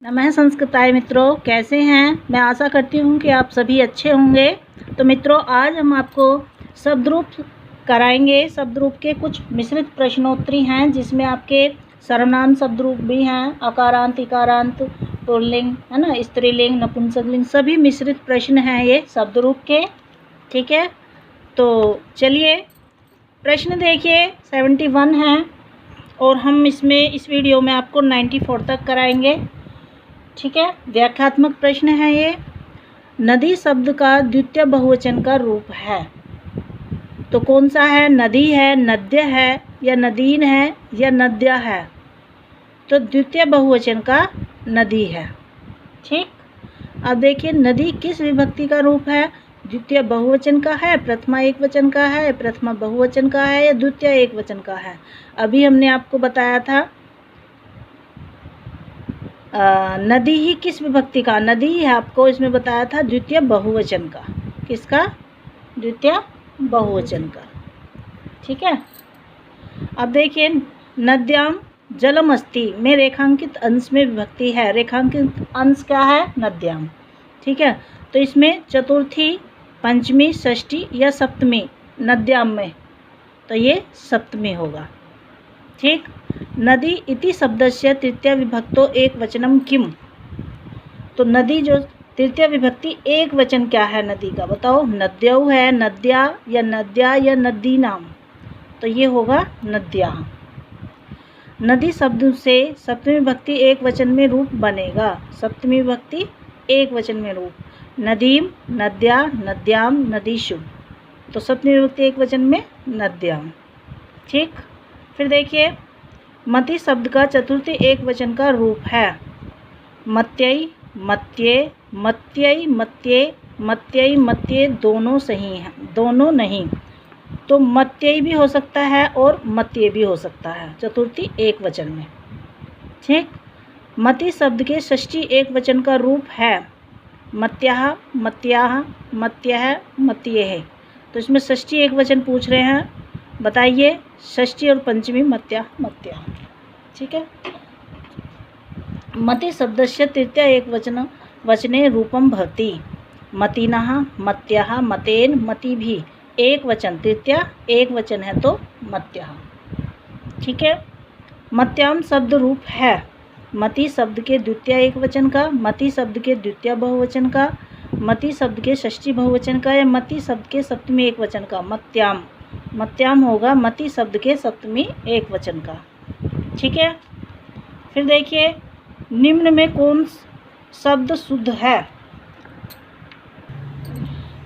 नमः संस्कृताय मित्रों, कैसे हैं। मैं आशा करती हूँ कि आप सभी अच्छे होंगे। तो मित्रों, आज हम आपको शब्द रूप कराएंगे। शब्द रूप के कुछ मिश्रित प्रश्नोत्तरी हैं, जिसमें आपके सर्वनाम शब्द रूप भी हैं, अकारांत, इकारांत, पुल्लिंग, है ना, स्त्रीलिंग, नपुंसकलिंग, सभी मिश्रित प्रश्न हैं ये शब्द रूप के। ठीक है, तो चलिए प्रश्न देखिए। 71 हैं और हम इस वीडियो में आपको 94 तक कराएंगे। ठीक है, व्याख्यात्मक प्रश्न है ये। नदी शब्द का द्वितीय बहुवचन का रूप है, तो कौन सा है। नदी है, नद्य है, या नदीन है, या नद्या है। तो द्वितीय बहुवचन का नदी है। ठीक, अब देखिए नदी किस विभक्ति का रूप है। द्वितीय बहुवचन का है, प्रथमा एकवचन का है, प्रथमा बहुवचन का है, या द्वितीय एकवचन का है। अभी हमने आपको बताया था नदी ही किस विभक्ति का। नदी ही आपको इसमें बताया था द्वितीय बहुवचन का। किसका? द्वितीय बहुवचन का। ठीक है, अब देखिए नद्याम जलम अस्ति में रेखांकित अंश में विभक्ति है। रेखांकित अंश क्या है? नद्याम। ठीक है, तो इसमें चतुर्थी, पंचमी, षष्ठी या सप्तमी नद्याम में, तो ये सप्तमी होगा। ठीक, नदी इति शब्दस्य तृतीय विभक्तो एक वचनम किम। तो नदी जो तृतीय विभक्ति एक वचन क्या है नदी का, बताओ। नद्यौ है, नद्या, या नद्या, या नदीनाम, तो ये होगा नद्या। नदी शब्द से सप्तमी विभक्ति एक वचन में रूप बनेगा। सप्तमी विभक्ति एक वचन में रूप, नदीम, नद्या, नद्याम, नदीषु। तो सप्तमी विभक्ति एक वचन में नद्याम। ठीक, फिर देखिए मति शब्द का चतुर्थी एक वचन का रूप है। मत्यई, मत्ये, मत्यई, मत्ये, मत्यई, मत्ये, दोनों सही हैं, दोनों नहीं। तो मत्यई भी हो सकता है और मत्ये भी हो सकता है चतुर्थी एक वचन में। ठीक, मति शब्द के षष्ठी एक वचन का रूप है मत्याः, मत्याः, मत्यः, मत्येः। तो इसमें षष्ठी एक वचन पूछ रहे हैं, बताइए। षष्ठी और पंचमी मत्या, मत्या। ठीक है, मति शब्दस्य तृतीय एक वचने रूपम भवति। मतिनः, मत्याः, मतेन, मतिभिः। एक वचन, तृतीय एक वचन है तो मत्याः। ठीक है, मत्याम शब्द रूप है मति शब्द के द्वितीय एक वचन का, मति शब्द के द्वितीय बहुवचन का, मति शब्द के षष्ठी बहुवचन का, या मति शब्द के सप्तमी एक वचन का। मत्याम, मत्याम होगा मति शब्द के सप्तमी एक वचन का। ठीक है, फिर देखिए निम्न में कौन शब्द शुद्ध है।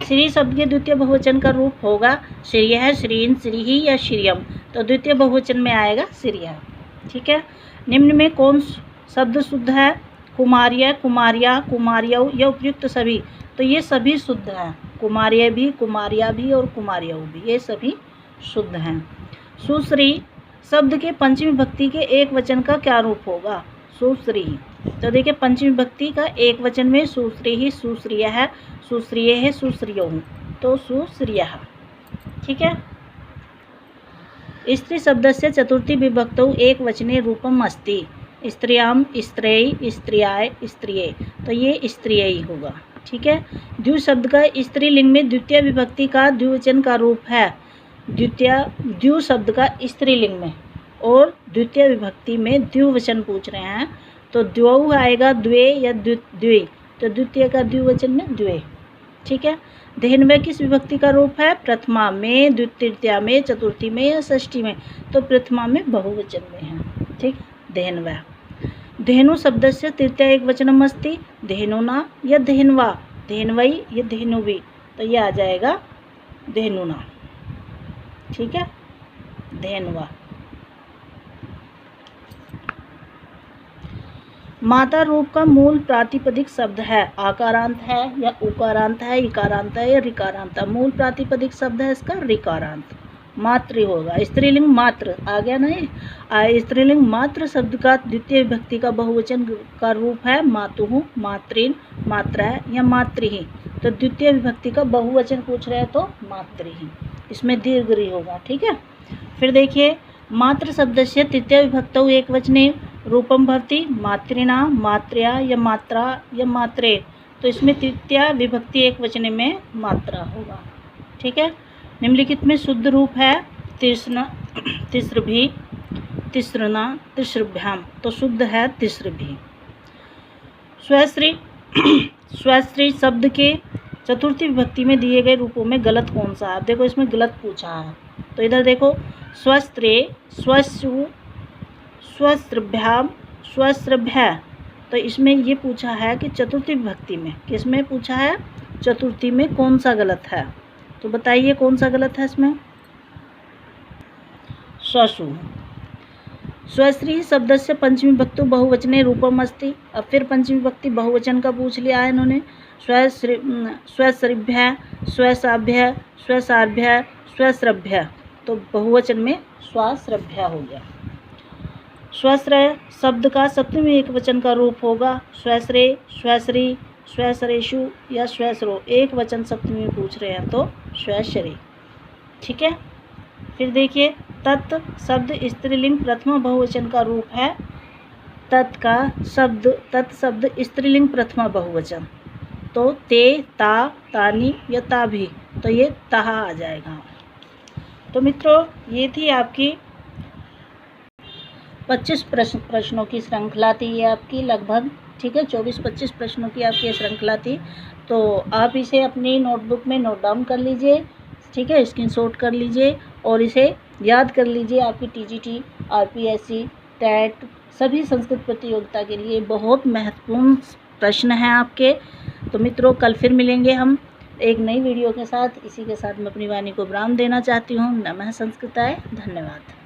श्री शब्द के द्वितीय बहुवचन का रूप होगा श्रियः, श्रीन, श्रीहि या श्रियम। तो द्वितीय बहुवचन में आएगा श्रियः। ठीक है, निम्न में कौन शब्द शुद्ध है। कुमार्य, कुमार्या, कुमार्यौ, या उपयुक्त सभी। तो ये सभी शुद्ध हैं। कुमार्य भी, कुमार्या भी और कुमार्यौ भी, ये सभी शुद्ध हैं। सुश्री शब्द के पंचमी विभक्ति के एक वचन का क्या रूप होगा। सुश्री। तो देखिए पंचमी विभक्ति का एक वचन में सुश्री ही, सुश्रिय है, सुश्रिय है, सुश्रियो। तो सुश्रियः। ठीक है, स्त्री शब्द से चतुर्थी विभक्तौ एक वचने रूपम अस्ति। स्त्रियाम, स्त्रेय, स्त्रियाय, स्त्रिये। तो ये स्त्रियै होगा। ठीक है, द्वि शब्द का स्त्रीलिंग में द्वितीय विभक्ति का द्विवचन का रूप है। द्वि शब्द का स्त्रीलिंग में और द्वितीय विभक्ति में द्विवचन पूछ रहे हैं, तो द्वौ आएगा, द्वे या द्वि। तो द्वितीय का द्विवचन में द्वे। ठीक है, धेन्वय किस विभक्ति का रूप है। प्रथमा में, तृतीया में, चतुर्थी में या षष्ठी में। तो प्रथमा में बहुवचन में है। ठीक, धेन्वय। धेनु शब्द से तृतीय एक वचनम अस्ति। धेनुना या धेन्वा, धेन्वई या धेनुवी। तो ये आ जाएगा धेनुना। ठीक है, धेन्वा। माता रूप का मूल प्रातिपदिक शब्द है। आकारांत है या उकारांत है, इकारांत है या ऋकारांत है। मूल प्रातिपदिक शब्द है इसका ऋकारांत। मातृ होगा। स्त्रीलिंग मात्र आ गया नहीं। स्त्रीलिंग मात्र शब्द का द्वितीय विभक्ति का बहुवचन का रूप है मातुः, मातृन, मात्रा या मातृहि। तो द्वितीय विभक्ति का बहुवचन पूछ रहे हैं तो मातृहि, इसमें दीर्घ रि होगा। ठीक है, फिर देखिए मात्र शब्द से तृतीय विभक्तौ एक वचने रूपम भवति मातृणा, मात्र्या या मात्रा या मात्रे। तो इसमें तृतीया विभक्ति एक वचन में मात्रा होगा। ठीक है। निम्नलिखित में शुद्ध रूप है तिस्रना, तिस्रभी, तिस्रना, तिस्रभ्याम। तो शुद्ध है तिस्रभी। स्वश्री स्वश्री शब्द के चतुर्थी विभक्ति में दिए गए रूपों में गलत कौन सा है? देखो इसमें गलत पूछा है। तो इधर देखो स्वस्त्रे, स्वश्रु, स्वस्त्रभ्याम, स्वस्त्रभ्य। तो इसमें ये पूछा है कि चतुर्थी विभक्ति में, किसमें पूछा है? चतुर्थी में कौन सा गलत है? तो बताइए कौन सा गलत है इसमें? स्वसु। स्वश्री शब्दस्य पंचमी विभक्ति बहुवचने रूपम अस्ति। अब फिर पंचमी विभक्ति बहुवचन का पूछ लिया है इन्होंने। स्वश्रिभ्य, स्वसाभ्य, स्वसाभ्य, स्वश्रभ्य। तो बहुवचन में स्वाश्रभ्य हो गया। स्वश्रय शब्द का सप्तमी एक वचन का रूप होगा स्वश्रे, स्वश्री, स्वश्रेषु या स्वश्रो। एक वचन सप्तमी में पूछ रहे हैं तो स्वश्री। ठीक है। फिर देखिए तत् शब्द स्त्रीलिंग प्रथमा बहुवचन का रूप है। तत् शब्द स्त्रीलिंग प्रथमा बहुवचन। तो ते, ता, तानी या ताभी। तो ये तहा आ जाएगा। तो मित्रों ये थी आपकी 25 प्रश्नों की श्रृंखला थी ये आपकी लगभग। ठीक है। 24-25 प्रश्नों की आपकी श्रृंखला थी। तो आप इसे अपनी नोटबुक में नोट डाउन कर लीजिए। ठीक है। स्क्रीनशॉट कर लीजिए और इसे याद कर लीजिए। आपकी टीजीटी, आरपीएससी, टेट सभी संस्कृत प्रतियोगिता के लिए बहुत महत्वपूर्ण प्रश्न हैं आपके। तो मित्रों कल फिर मिलेंगे हम एक नई वीडियो के साथ। इसी के साथ मैं अपनी वाणी को विराम देना चाहती हूँ। नमः संस्कृताय। धन्यवाद।